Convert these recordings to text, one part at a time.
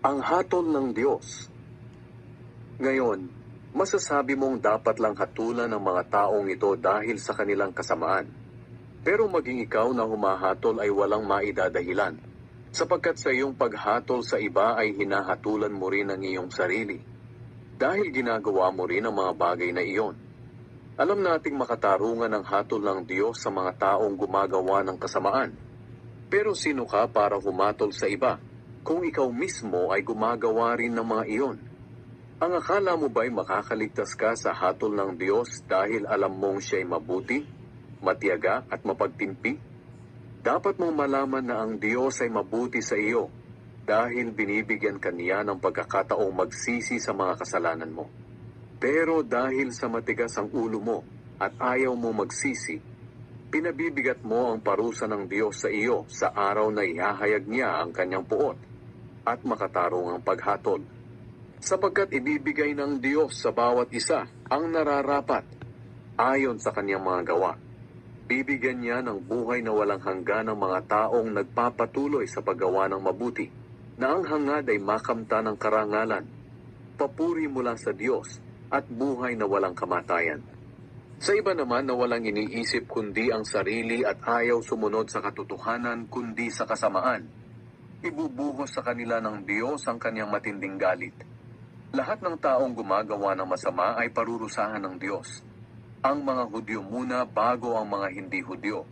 Ang hatol ng Diyos. Ngayon, masasabi mong dapat lang hatulan ng mga taong ito dahil sa kanilang kasamaan. Pero maging ikaw na humahatol ay walang maidadahilan, sapagkat sa iyong paghatol sa iba ay hinahatulan mo rin ang iyong sarili. Dahil ginagawa mo rin ang mga bagay na iyon. Alam nating makatarungan ang hatol ng Diyos sa mga taong gumagawa ng kasamaan. Pero sino ka para humatol sa iba, kung ikaw mismo ay gumagawa rin ng mga iyon? Ang akala mo ba'y makakaligtas ka sa hatol ng Diyos dahil alam mong siya'y mabuti, matiyaga at mapagtimpi? Dapat mong malaman na ang Diyos ay mabuti sa iyo dahil binibigyan ka niya ng pagkakataong magsisi sa mga kasalanan mo. Pero dahil sa matigas ang ulo mo at ayaw mo magsisi, pinabibigat mo ang parusa ng Diyos sa iyo sa araw na ihahayag niya ang kanyang puot at makatarong ang paghatol. Sapagkat ibibigay ng Diyos sa bawat isa ang nararapat ayon sa kanyang mga gawa. Bibigyan niya ng buhay na walang hanggan ng mga taong nagpapatuloy sa paggawa ng mabuti, na ang hangad ay makamta ng karangalan, papuri mula sa Diyos at buhay na walang kamatayan. Sa iba naman na walang iniisip kundi ang sarili at ayaw sumunod sa katotohanan kundi sa kasamaan, ibubuhos sa kanila ng Diyos ang kanyang matinding galit. Lahat ng taong gumagawa ng masama ay parurusahan ng Diyos. Ang mga Hudyo muna bago ang mga hindi Hudyo.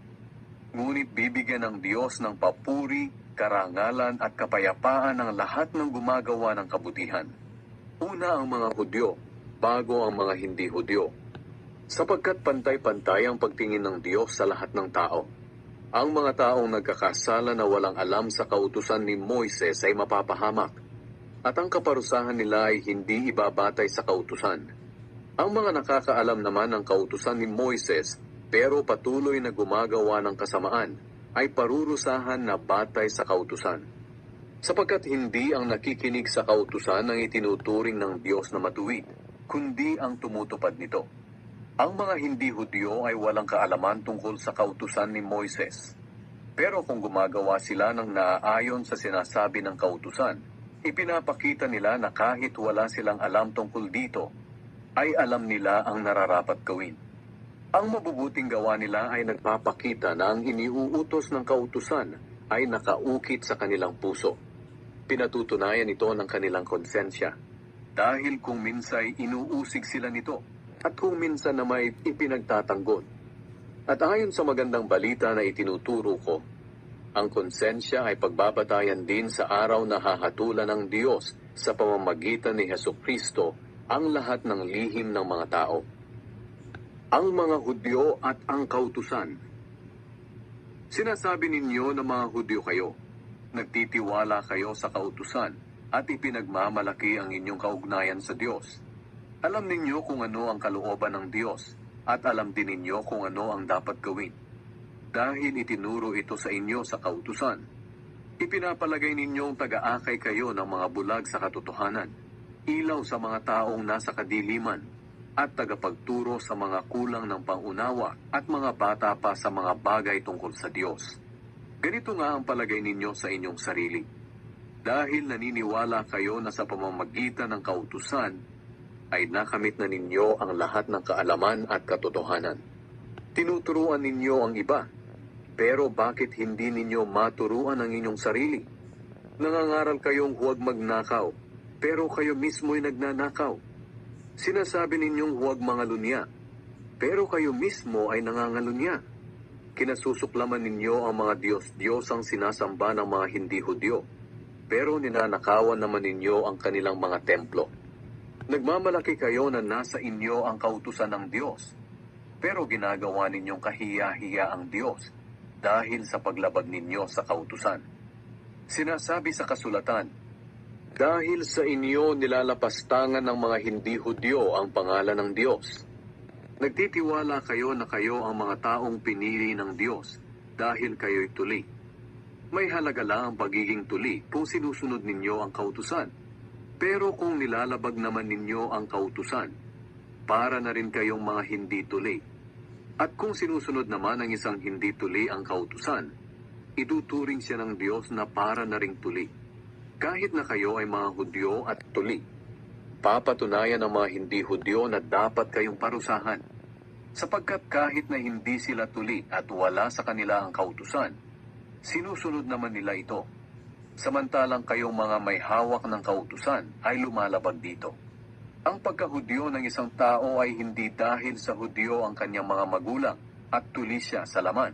Ngunit bibigyan ng Diyos ng papuri, karangalan at kapayapaan ang lahat ng gumagawa ng kabutihan. Una ang mga Hudyo, bago ang mga hindi Hudyo. Sapagkat pantay-pantay ang pagtingin ng Diyos sa lahat ng tao. Ang mga taong nagkakasala na walang alam sa kautusan ni Moises ay mapapahamak, at ang kaparusahan nila ay hindi ibabatay sa kautusan. Ang mga nakakaalam naman ng kautusan ni Moises, pero patuloy na gumagawa ng kasamaan, ay parurusahan na batay sa kautusan. Sapagkat hindi ang nakikinig sa kautusan ang itinuturing ng Diyos na matuwid, kundi ang tumutupad nito. Ang mga hindi Hudyo ay walang kaalaman tungkol sa kautusan ni Moises. Pero kung gumagawa sila ng naaayon sa sinasabi ng kautusan, ipinapakita nila na kahit wala silang alam tungkol dito, ay alam nila ang nararapat gawin. Ang mabubuting gawa nila ay nagpapakita na ang iniuutos ng kautusan ay nakaukit sa kanilang puso. Pinatutunayan ito ng kanilang konsensya. Dahil kung minsay inuusig sila nito, at kung minsan na may ipinagtatanggol. At ayon sa magandang balita na itinuturo ko, ang konsensya ay pagbabatayan din sa araw na hahatulan ng Diyos sa pamamagitan ni Hesukristo ang lahat ng lihim ng mga tao. Ang mga Hudyo at ang kautusan. Sinasabi ninyo na mga Hudyo kayo, nagtitiwala kayo sa kautusan at ipinagmamalaki ang inyong kaugnayan sa Diyos. Alam ninyo kung ano ang kalooban ng Diyos, at alam din ninyo kung ano ang dapat gawin. Dahil itinuro ito sa inyo sa kautusan, ipinapalagay ninyong taga-akay kayo ng mga bulag sa katotohanan, ilaw sa mga taong nasa kadiliman, at tagapagturo sa mga kulang ng pangunawa at mga bata pa sa mga bagay tungkol sa Diyos. Ganito nga ang palagay ninyo sa inyong sarili. Dahil naniniwala kayo na sa pamamagitan ng kautusan, ay nakamit na ninyo ang lahat ng kaalaman at katotohanan. Tinuturuan ninyo ang iba, pero bakit hindi ninyo maturuan ang inyong sarili? Nangangaral kayong huwag magnakaw, pero kayo mismo'y nagnanakaw. Sinasabi ninyong huwag mangalunya, pero kayo mismo ay nangangalunya. Kinasusuklaman ninyo ang mga Diyos-Diyos ang sinasamba ng mga hindi Hudyo, pero ninanakawan naman ninyo ang kanilang mga templo. Nagmamalaki kayo na nasa inyo ang kautusan ng Diyos, pero ginagawa ninyong kahiya-hiya ang Diyos dahil sa paglabag ninyo sa kautusan. Sinasabi sa kasulatan, dahil sa inyo nilalapastangan ng mga hindi Hudyo ang pangalan ng Diyos. Nagtitiwala kayo na kayo ang mga taong pinili ng Diyos dahil kayo'y tuli. May halaga lang ang pagiging tuli kung sinusunod ninyo ang kautusan. Pero kung nilalabag naman ninyo ang kautusan, para na rin kayong mga hindi tuli. At kung sinusunod naman ng isang hindi tuli ang kautusan, ituturing siya ng Diyos na para na ring tuli. Kahit na kayo ay mga Hudyo at tuli, papatunayan ng mga hindi Hudyo na dapat kayong parusahan. Sapagkat kahit na hindi sila tuli at wala sa kanila ang kautusan, sinusunod naman nila ito. Samantalang kayong mga may hawak ng kautusan ay lumalabag dito. Ang pagka-Hudyo ng isang tao ay hindi dahil sa Hudyo ang kanyang mga magulang at tuli siya sa laman.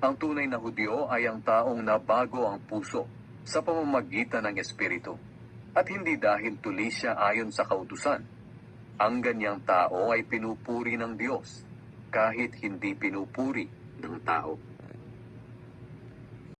Ang tunay na Hudyo ay ang taong nabago ang puso sa pamamagitan ng Espiritu, at hindi dahil tuli siya ayon sa kautusan. Ang ganyang tao ay pinupuri ng Diyos, kahit hindi pinupuri ng tao.